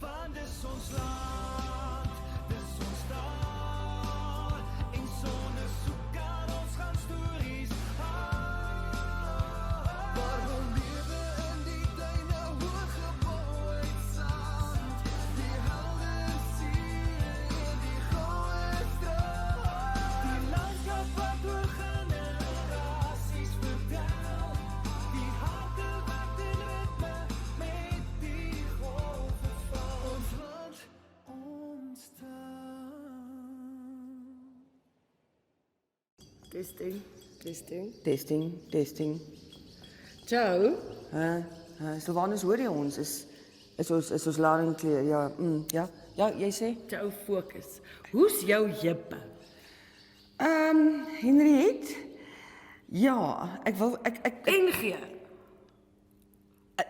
Want dis ons land, dis ons taal, en sonder soek kan ons gaan stories haal. Maar we lewe in die duine hooggebouw uit sand, die helder see en die goue straat. Die landskap wat oor generasies vertel, die harte wat in ritme met die golwe val. Ons land, ons taal. Testing. Joe, Sylvanus, hoor jy ons? Is ons loud en clear? Ja, jy sê? Joe, fokus. Hoe's jou jippe? Henriette? Ja, ek NG.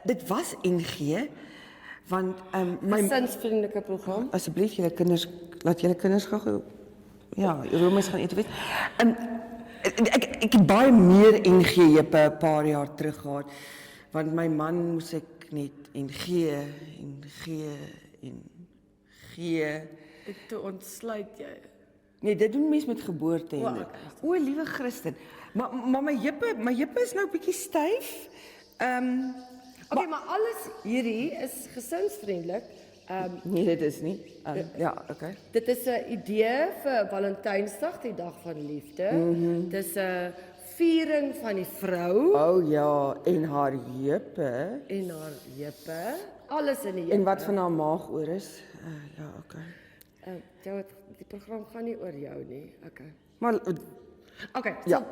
dit was NG, want my Gesinsvriendelike program. asseblief julle kinders, laat julle kinders gou ja, Romeis gaan eet weet. Ek het baie meer NG jippe 'n paar jaar terug gehad, want my man moes ek net NG. Ek toe ontsluit jy. Nee, dit doen mens met geboorte en O, dit. okay. O, liewe Christen. Maar my jippe is nou bietjie styf. Okay, maar alles hierdie is gesinsvriendelik. Nee, dit is nie. Ja, okay. Dit is 'n idee vir Valentynsdag, die dag van liefde. Dis 'n viering van die vrou Oh ja, en haar jippe. en haar jippe. Alles in die jippe. En wat van haar maagoor is? Ja, okay. Jou, die program gaan nie oor jou nie. Okay. Maar Okay, so ja.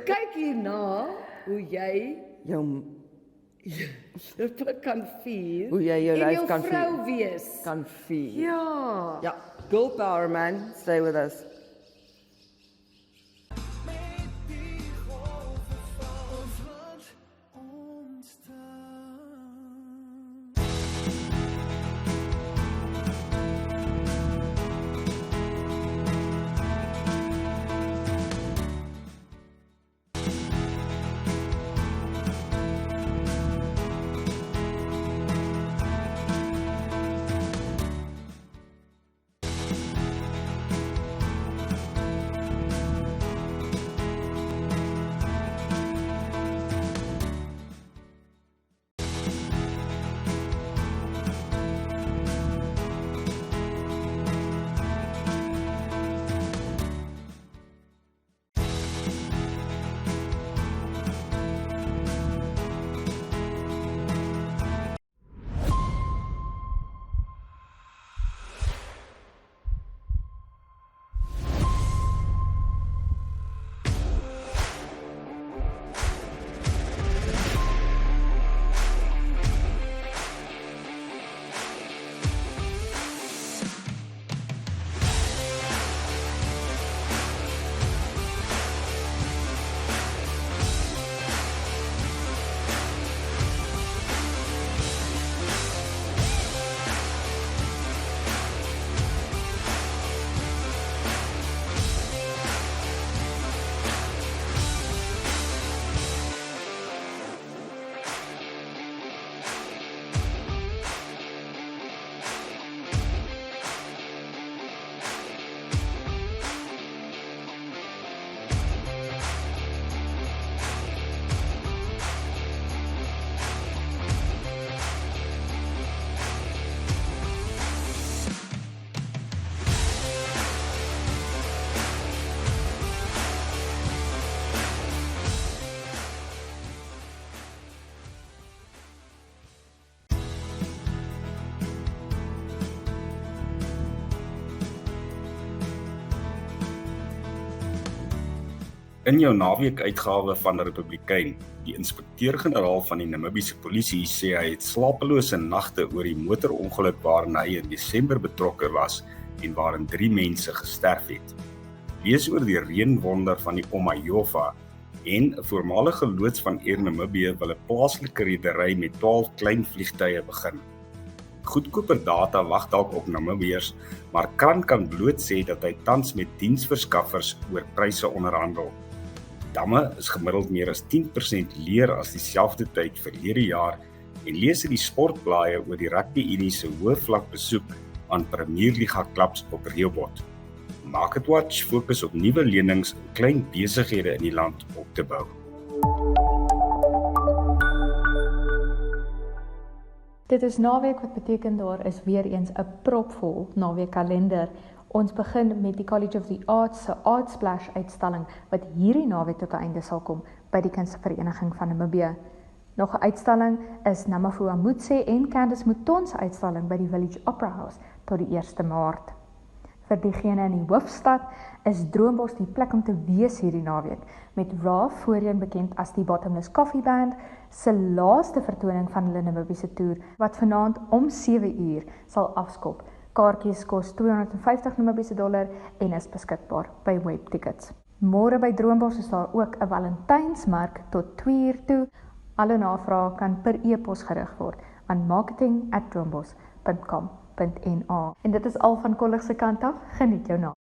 kyk hierna hoe jy Jou jippe kan vier. Hoe jy jou en lyf jou kan vrou wees. kan vier. Ja. Ja, girl power man, stay with us. Met die golwe val. Ons land, ons taal. In jou naweek-uitgawe van Republikein, die inspekteur-generaal van die Namibiese polisie sê hy het slapelose nagte oor die motorongeluk waarin hy in Desember betrokke was en waarin 3 mense gesterf het. Lees oor die reënwonder van die Omayova en 'n voormalige loods van Air Namibië wil 'n plaaslike redery met 12 klein vliegtuie begin. Goedkoper data wag dalk op Namibiërs, maar Krant kan bloot sê dat hy tans met diensverskaffers oor pryse onderhandel. Damme is gemiddeld meer as 10% leer as dieselfde tyd verlede jaar en lees in die sportblaaie oor die Rugby Unie se hoë vlak besoek aan Premierliga klubs op Rehoboth. MarketWatch fokus op nuwe lenings en klein besighede in die land op te bou. Dit is naweek wat beteken daar is weer eens 'n propvol naweek kalender. Ons begin met die College of the Arts se Art Splash uitstalling wat hierdie naweek tot 'n einde sal kom by die Kunstevereniging van Namibië. Nog 'n uitstalling is Namafua Mutse en Candice Mouton se uitstalling by die Village Opera House tot die 1 Maart. Vir diegene in die hoofstad is Droombos die plek om te wees hierdie naweek, met Raw, voorheen bekend as die Bottomless Coffee Band, se laaste vertoning van hulle Namibiese toer, wat vanaand om 7 uur sal afskop. Kaartjies kos $250 Namibiese en is beskikbaar by webtickets. Môre by Droombos is daar ook 'n Valentynsmark tot 2 uur toe. Alle navrae kan per e-pos gerig word aan marketing@droombos.com.na. En dit is al van Kollig se kant af. Geniet jou naweek.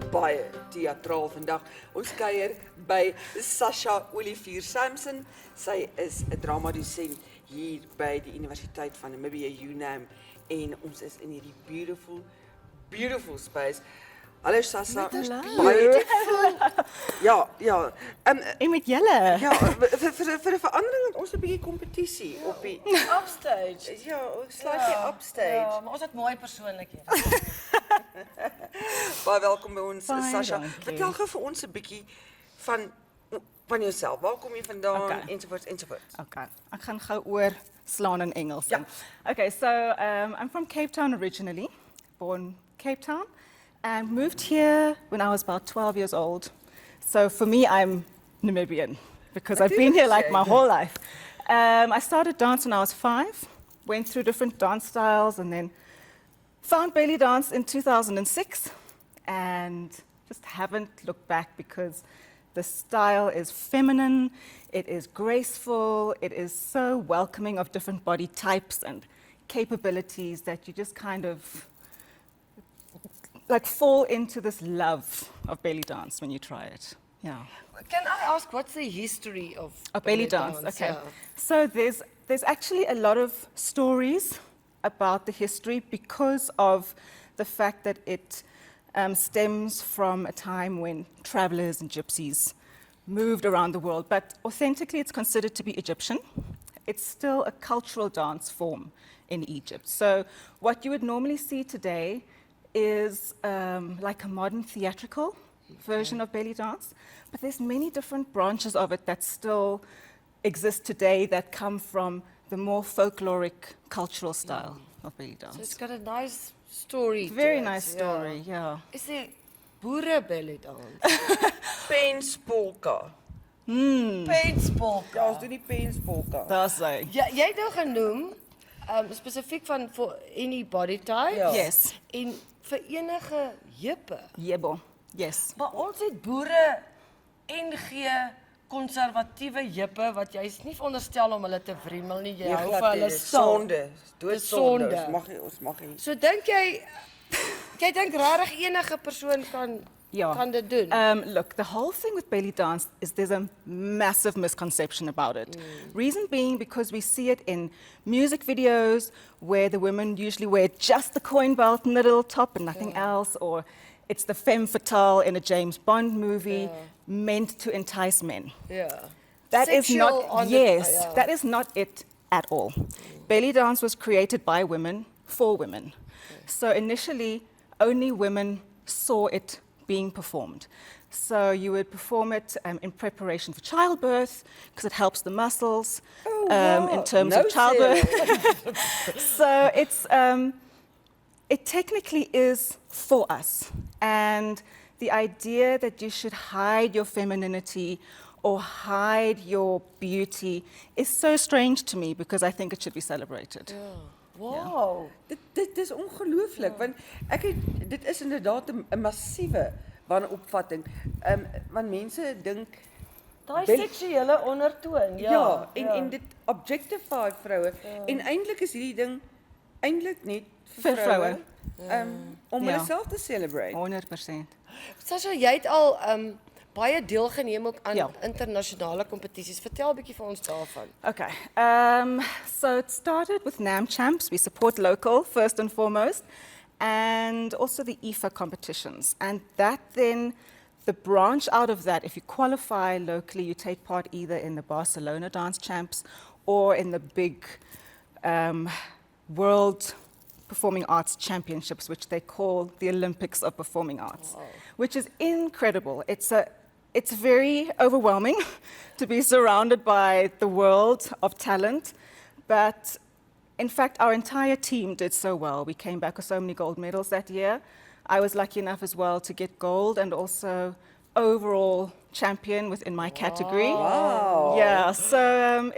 Baie teatraal vandag. Ons kuier by Sascha Olivier-Sampson. Sy is 'n dramadosent hier by die Universiteit van Namibië, UNAM, en ons is in hierdie beautiful space. Hallo Sascha. Baie Ja. En met julle? Ja, vir 'n verandering het ons 'n bietjie kompetisie op die Upstage. Ja, ons slaag hier upstage. Ja, maar ons het mooi persoonlikhede. Baie welkom by ons, Baie Sascha. dankie. Vertel gou vir ons 'n bietjie van jouself. Waar kom jy vandaan, Okay. ensovoorts. Okay, ek gaan gou oor slaan in Engels. Ja. Okay, so I'm from Cape Town originally, born Cape Town, and moved here when I was about 12 years old. So for me, I'm Namibian because I've been here like my whole life. I started dance when I was 5, went through different dance styles, and then found belly dance in 2006, and just haven't looked back because the style is feminine, it is graceful, it is so welcoming of different body types and capabilities that you just kind of like fall into this love of belly dance when you try it. Yeah. Can I ask, what's the history of Belly dance. Okay. Yeah. So there's actually a lot of stories about the history because of the fact that it stems from a time when travelers and gypsies moved around the world. But authentically, it's considered to be Egyptian. It's still a cultural dance form in Egypt. So what you would normally see today is like a modern theatrical version of belly dance. But there's many different branches of it that still exist today that come from the more folkloric cultural style of belly So it's dance. got a nice story. to Very it, nice yeah. story, yeah. Is there boere belly dance? Penspolka. Penspolka. Ja, ons doen die penspolka. Daar's hy. Ja, jy het nou genoem spesifiek van for any body type. Ja. Yes. En vir enige heupe. Yebo. Yes. Maar ons het boere NG konservatiewe heupe wat jy's nie veronderstel om hulle te wrimmel nie. Jy hou vir hulle sonde. Sonde. Doodsonde. Ons mag nie. So dink jy dink regtig enige persoon kan Ja. kan dit doen? Look, the whole thing with belly dance is there's a massive misconception about it. Reason being because we see it in music videos where the women usually wear just the coin belt and the little top and nothing else, or it's the femme fatale in a James Bond movie meant to entice men. Ja. That is Sexual not, on yes, the, that is not it at all. Belly dance was created by women for women. So initially, only women saw it being performed. So you would perform it in preparation for childbirth because it helps the muscles in terms of childbirth. So it technically is for us. And the idea that you should hide your femininity or hide your beauty is so strange to me because I think it should be celebrated. Wow, dit is ongelooflik want dit is inderdaad 'n massiewe wanopvatting. Want mense dink Daai seksuele ondertoon. ja, en dit objectify vroue en eintlik is hierdie ding eintlik net vir Vir vroue vroue. om Ja. hulle self te celebrate. 100%. Sascha, jy het al baie deelgeneem ook aan Ja. internasionale kompetisies. Vertel 'n bietjie vir ons daarvan. Okay, so it started with NAM Champs. We support local first and foremost, and also the IFA competitions. And that then, the branch out of that, if you qualify locally, you take part either in the Barcelona Dance Champs or in the big World Performing Arts Championships, which they call the Olympics of Performing Arts, which is incredible. It's very overwhelming to be surrounded by the world of talent, but in fact, our entire team did so well. We came back with so many gold medals that year. I was lucky enough as well to get gold and also overall champion within my category. Wow. Yeah, so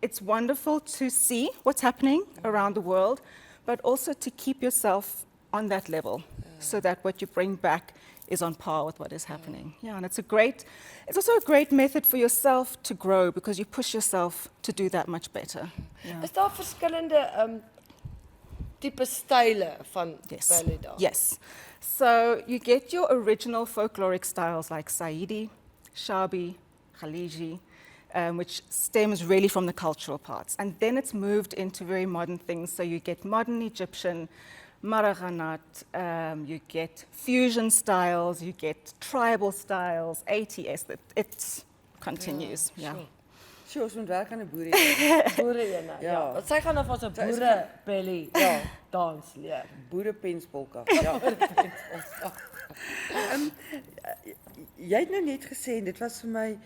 it's wonderful to see what's happening around the world, but also to keep yourself on that level so that what you bring back is on par with what is happening. Yeah, and it's also a great method for yourself to grow because you push yourself to do that much better. Yeah. Is daar verskillende tipe style van Yes. ballet daar? Yes. So you get your original folkloric styles like Saidi, Shabi, Khaliji, which stems really from the cultural parts. And then it's moved into very modern things. So you get modern Egyptian, Maraganat, you get fusion styles, you get tribal styles, ATS, it continues. Yeah. Sjoe, ons moet werk aan 'n boerie. Boere Ja. Want sy gaan nou vir ons 'n boere ballet dans leer. Boerepenspolka. Ja. Jy het nou net gesê en dit was vir my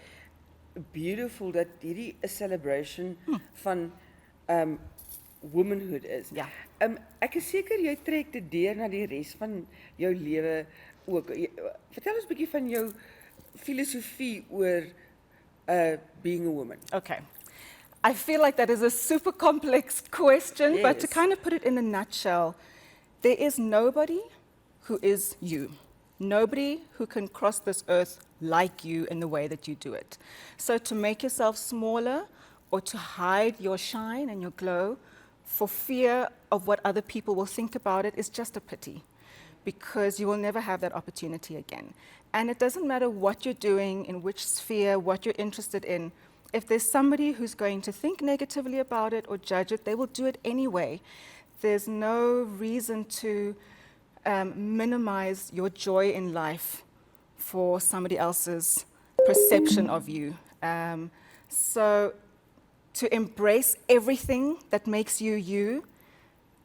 beautiful dat hierdie 'n celebration van womanhood is. Ja. Ek is seker jy trek dit deur na die res van jou lewe ook. Vertel ons 'n bietjie van jou filosofie oor being a woman. Okay. I feel like that is a super complex question, but to Yes. kind of put it in a nutshell, there is nobody who is you. Nobody who can cross this earth like you in the way that you do it. So to make yourself smaller or to hide your shine and your glow for fear of what other people will think about it is just a pity, because you will never have that opportunity again. And it doesn't matter what you're doing, in which sphere, what you're interested in. If there's somebody who's going to think negatively about it or judge it, they will do it anyway. There's no reason to minimize your joy in life for somebody else's perception of you. So to embrace everything that makes you you,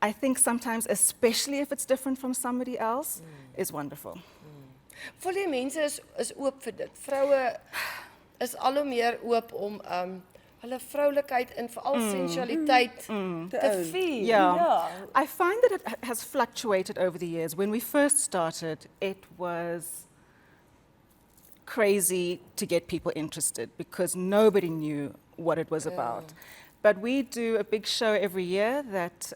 I think sometimes, especially if it's different from somebody else, is wonderful. Voel jy mense is oop vir dit. Vroue is al hoe meer oop om hulle vroulikheid en veral sensualiteit te vier. Yeah. I find that it has fluctuated over the years. When we first started, it was crazy to get people interested because nobody knew what it was about. But we do a big show every year that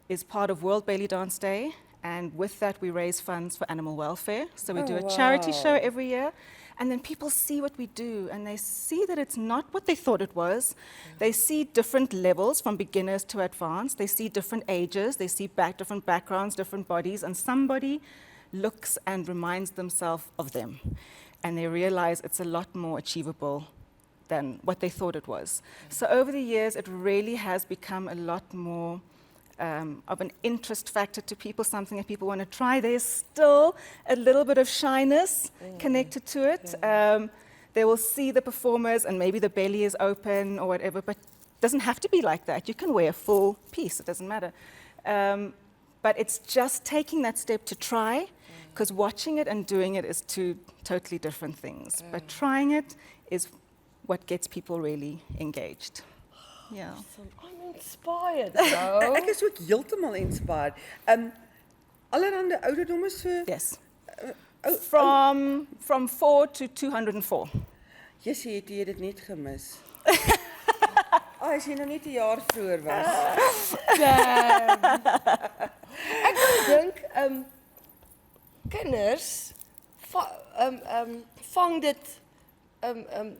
is part of World Belly Dance Day. And with that, we raise funds for animal welfare. So we do a charity show every year. And then people see what we do, and they see that it's not what they thought it was. They see different levels from beginners to advanced. They see different ages. They see different backgrounds, different bodies. And somebody looks and reminds themselves of them. And they realize it's a lot more achievable than what they thought it was. So over the years, it really has become a lot more of an interest factor to people, something that people want to try. There's still a little bit of shyness connected to it. They will see the performers and maybe the belly is open or whatever, but doesn't have to be like that. You can wear a full piece, it doesn't matter. But it's just taking that step to try, because watching it and doing it is two totally different things. But trying it is what gets people really engaged. Yeah. I'm inspired, bro. Ek is ook heeltemal inspired. Allerhande ouderdomme so Yes. From 4 to 204. Jessie, het jy dit net gemis? As jy nou net 'n jaar vroeër was. Ek dink kinders vang dit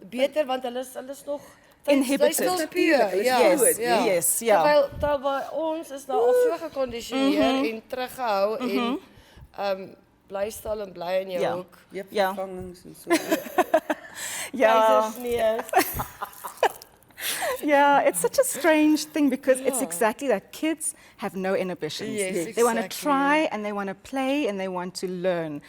beter want hulle is nog Inhibited. Hulle is nog puur. Yes, yes, ja. Terwyl ons is nou al so gekondisioneer en teruggehou en bly stil en bly in jou hoek. Jy het Ja. vervangings en so. Yeah. Nee. Yeah, it's such a strange thing because it's exactly that. Kids have no inhibitions. Yes, They want to exactly. try and they want to play and they want to learn.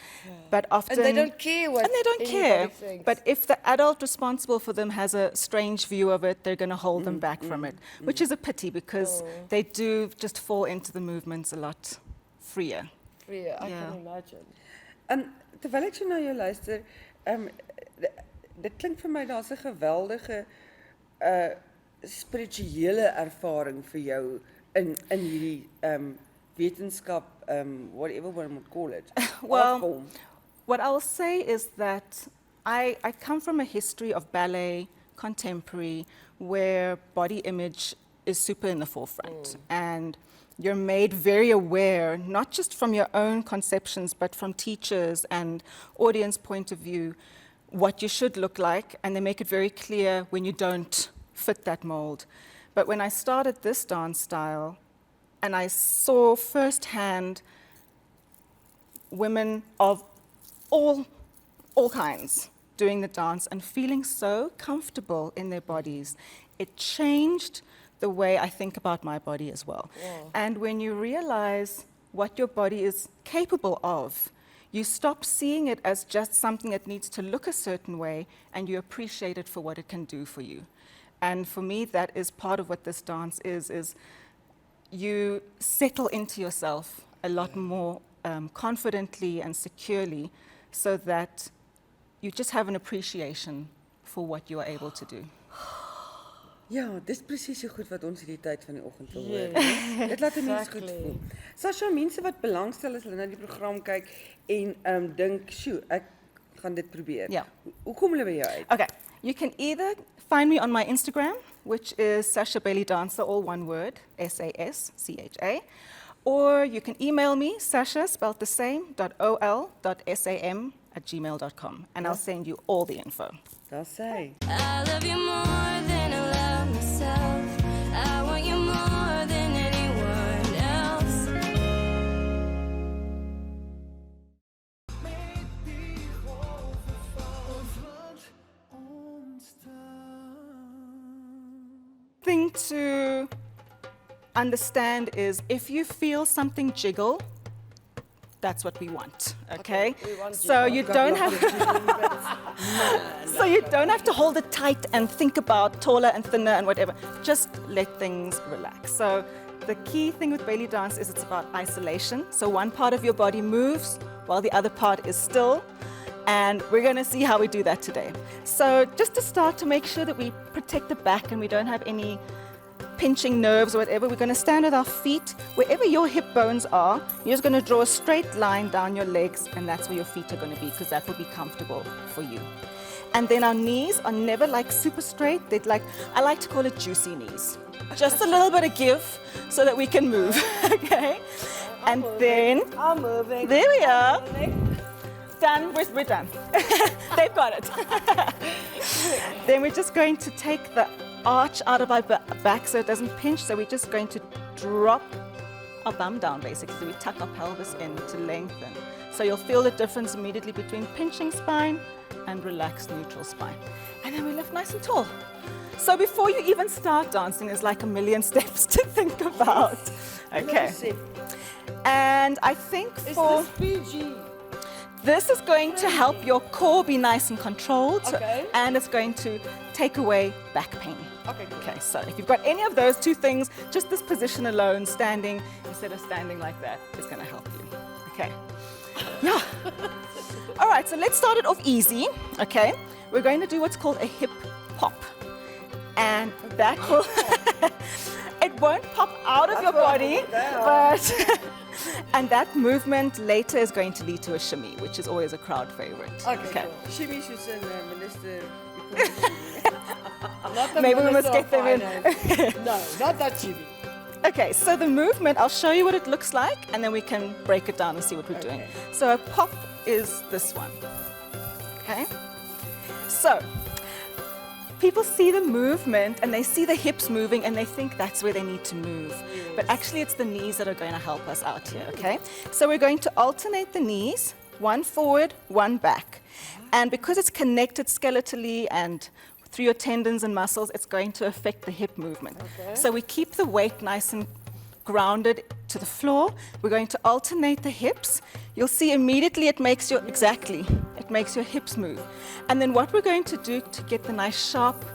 But often And they don't care what and they don't anybody care. thinks. But if the adult responsible for them has a strange view of it, they're going to hold them back from it, which is a pity because they do just fall into the movements a lot freer. Free, I Ja. can imagine. Terwyl ek so na jou luister, dit klink vir my daar's 'n geweldige spirituele ervaring vir jou in hierdie wetenskap, whatever one would call it. Well, Artform. what I'll say is that I come from a history of ballet, contemporary, where body image is super in the forefront. And you're made very aware, not just from your own conceptions, but from teachers and audience point of view, what you should look like, and they make it very clear when you don't fit that mold. But when I started this dance style, and I saw firsthand women of all kinds doing the dance and feeling so comfortable in their bodies, it changed the way I think about my body as well. And when you realize what your body is capable of, you stop seeing it as just something that needs to look a certain way, and you appreciate it for what it can do for you. And for me, that is part of what this dance is you settle into yourself a lot more confidently and securely, so that you just have an appreciation for what you are able to do. Ja, dis presies so goed wat ons hierdie tyd van die oggend wil hoor. Dit laat 'n mens goed voel. Sascha, mense wat belangstel as hulle na die program kyk en dink, "Sjoe, ek gaan dit probeer." Ja. Hoe kom hulle by jou uit? Okay, you can either find me on my Instagram, which is Sascha Belly Dancer, all one word, SASCHA, or you can email me, Sascha, spelled the same, .ol.sam@gmail.com, and I'll send you all the info. Daar sê hy. I love you more than I love myself. I want you more than anyone else. Met die golven van wat ontstaan. Thing to understand is if you feel something jiggle, that's what we want, okay? we want So you don't have so you don't have to hold it tight and think about taller and thinner and whatever. Just let things relax. So the key thing with belly dance is it's about isolation. So one part of your body moves while the other part is still. And we're going to see how we do that today. So just to start, to make sure that we protect the back and we don't have any pinching nerves or whatever, we're going to stand with our feet wherever your hip bones are. You're just going to draw a straight line down your legs, and that's where your feet are going to be, because that will be comfortable for you. And then our knees are never like super straight. They're like, I like to call it juicy knees. Just a little bit of give so that we can move, okay? And then, I'm moving. there we are. Done, we're done. They've got it. Then we're just going to take the arch out of our back so it doesn't pinch. So we're just going to drop our bum down basically. So we tuck our pelvis in to lengthen. So you'll feel the difference immediately between pinching spine and relaxed neutral spine. And then we lift nice and tall. So before you even start dancing, there's like a million steps to think about. Okay. And I think Is for... this PG? This is going to help your core be nice and controlled, Okay. and it's going to take away back pain. Okay, good. Okay, so if you've got any of those two things, just this position alone, standing instead of standing like that, is going to help you. Okay. Yeah. All right, so let's start it off easy. Okay. We're going to do what's called a hip pop. And that will, it won't pop out of your body, but, and that movement later is going to lead to a shimmy, which is always a crowd favorite. Okay, cool. Shimmy soos in minister. Not the Maybe we must Minister get of them in. Finance. No, not that chibi. Okay, so the movement, I'll show you what it looks like, and then we can break it down and see what we're doing. So a pop is this one. Okay? So, people see the movement and they see the hips moving and they think that's where they need to move. But actually it's the knees that are going to help us out here, okay? So we're going to alternate the knees, one forward, one back. And because it's connected skeletally and through your tendons and muscles, it's going to affect the hip movement. Okay. So we keep the weight nice and grounded to the floor. We're going to alternate the hips. You'll see immediately it makes your, exactly, it makes your hips move. And then what we're going to do to get the nice sharp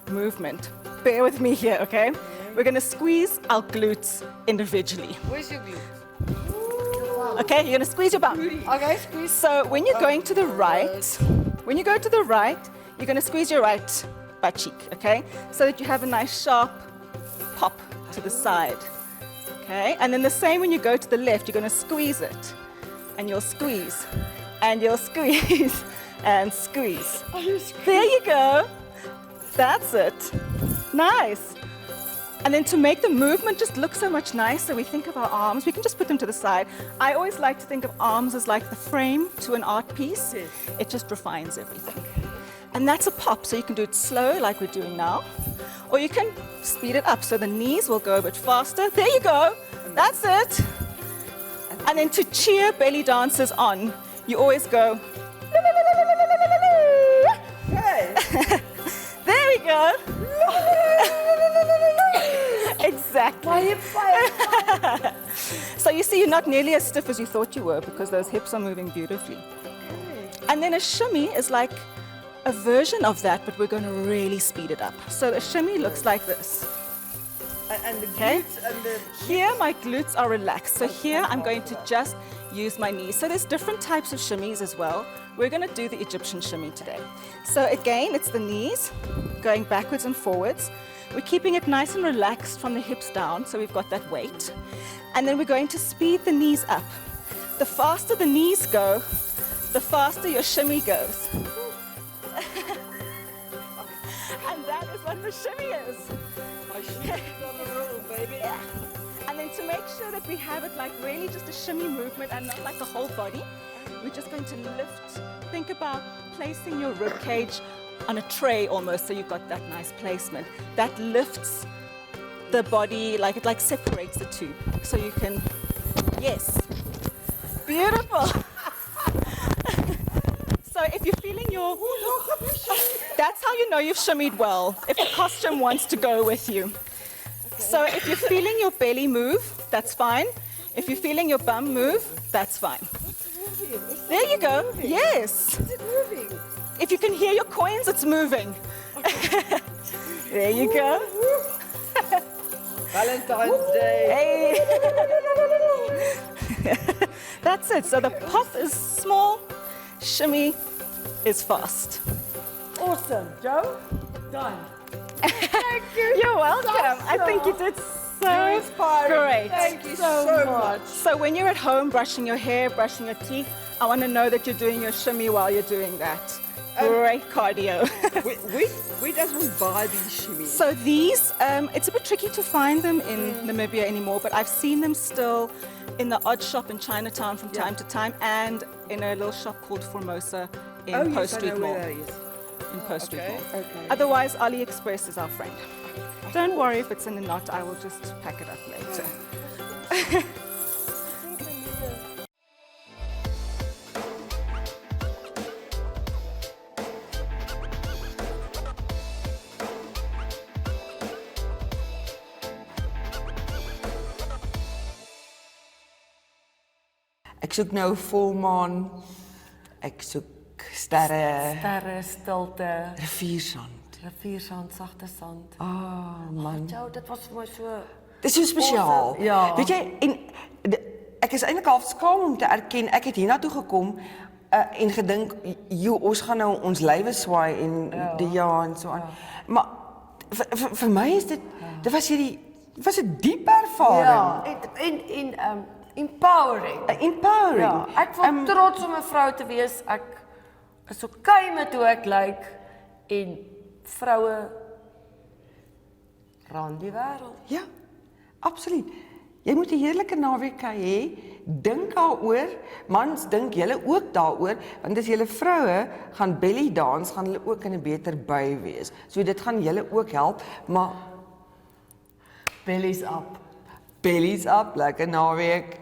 movement, bear with me here, okay? We're going to squeeze our glutes individually. Where's your glute? Okay, you're going to squeeze your bum. Okay, squeeze. So when you're going to the right, when you go to the right, you're going to squeeze your right butt cheek, okay? So that you have a nice sharp pop to the side, okay? And then the same when you go to the left, you're going to squeeze it, and you'll squeeze, and you'll squeeze, and squeeze. There you go. That's it. Nice. And then to make the movement just look so much nicer, we think of our arms. We can just put them to the side. I always like to think of arms as like the frame to an art piece. Yes. It just refines everything. And that's a pop, so you can do it slow like we're doing now, or you can speed it up so the knees will go a bit faster. There you go. That's it. And then to cheer belly dancers on, you always go. There we go. Exactly. So you see, you're not nearly as stiff as you thought you were because those hips are moving beautifully. And then a shimmy is like a version of that, but we're going to really speed it up. So a shimmy looks like this. And the Okay. glutes and the... Here, my glutes are relaxed. So here, I'm going to just use my knees. So there's different types of shimmies as well. We're going to do the Egyptian shimmy today. So again, it's the knees going backwards and forwards. We're keeping it nice and relaxed from the hips down, so we've got that weight. And then we're going to speed the knees up. The faster the knees go, the faster your shimmy goes. And that is what the shimmy is. Yeah. And then to make sure that we have it like really just a shimmy movement and not like a whole body, we're just going to lift. Think about placing your rib cage on a tray almost, so you've got that nice placement. That lifts the body, like it like separates the two. So you can, yes, beautiful. So if you're feeling your, that's how you know you've shimmied well, if the costume wants to go with you. So if you're feeling your belly move, that's fine. If you're feeling your bum move, that's fine. There you go. Yes. Is it moving? If you can hear your coins, it's moving. There you go. Valentine's Day. Hey. That's it. So the pop is small, shimmy is fast. Awesome. Joe? Done. Thank you. You're welcome. I think you did so You're inspiring. great. Thank you so much. So when you're at home brushing your hair, brushing your teeth, I want to know that you're doing your shimmy while you're doing that. Great cardio. We doesn't buy these shimmies. So these, it's a bit tricky to find them in Namibia anymore, but I've seen them still in the odd shop in Chinatown from time to time, and in a little shop called Formosa in Post Street Mall. In Post Street Mall. Okay. Otherwise, AliExpress is our friend. Don't worry if it's in a knot, I will just pack it up later. Ek soek nou 'n volmaan Ek soek sterre, Sterre, stilte, riviersand. riviersand, sagte sand. Man. Jou, dit was vir my so Dit is so spesiaal. Awesome, ja. Weet jy, en ek is eintlik half skaam om te erken, ek het hiernatoe gekom en gedink, ons gaan nou ons lywe swaai en en so aan. Maar vir my is dit was 'n diep ervaring. Ja, en empowering. Empowering. Ja, ek voel trots om 'n vrou te wees. Ek is okay met hoe ek lyk en vroue rand die wêreld. Ja, absoluut. Jy moet 'n heerlike naweek hê. Dink daaroor. Mans, dink julle ook daaroor, want as julle vroue gaan belly dance, gaan hulle ook in 'n beter bui wees. So dit gaan julle ook help, maar Bellies up. bellies up, lekker naweek.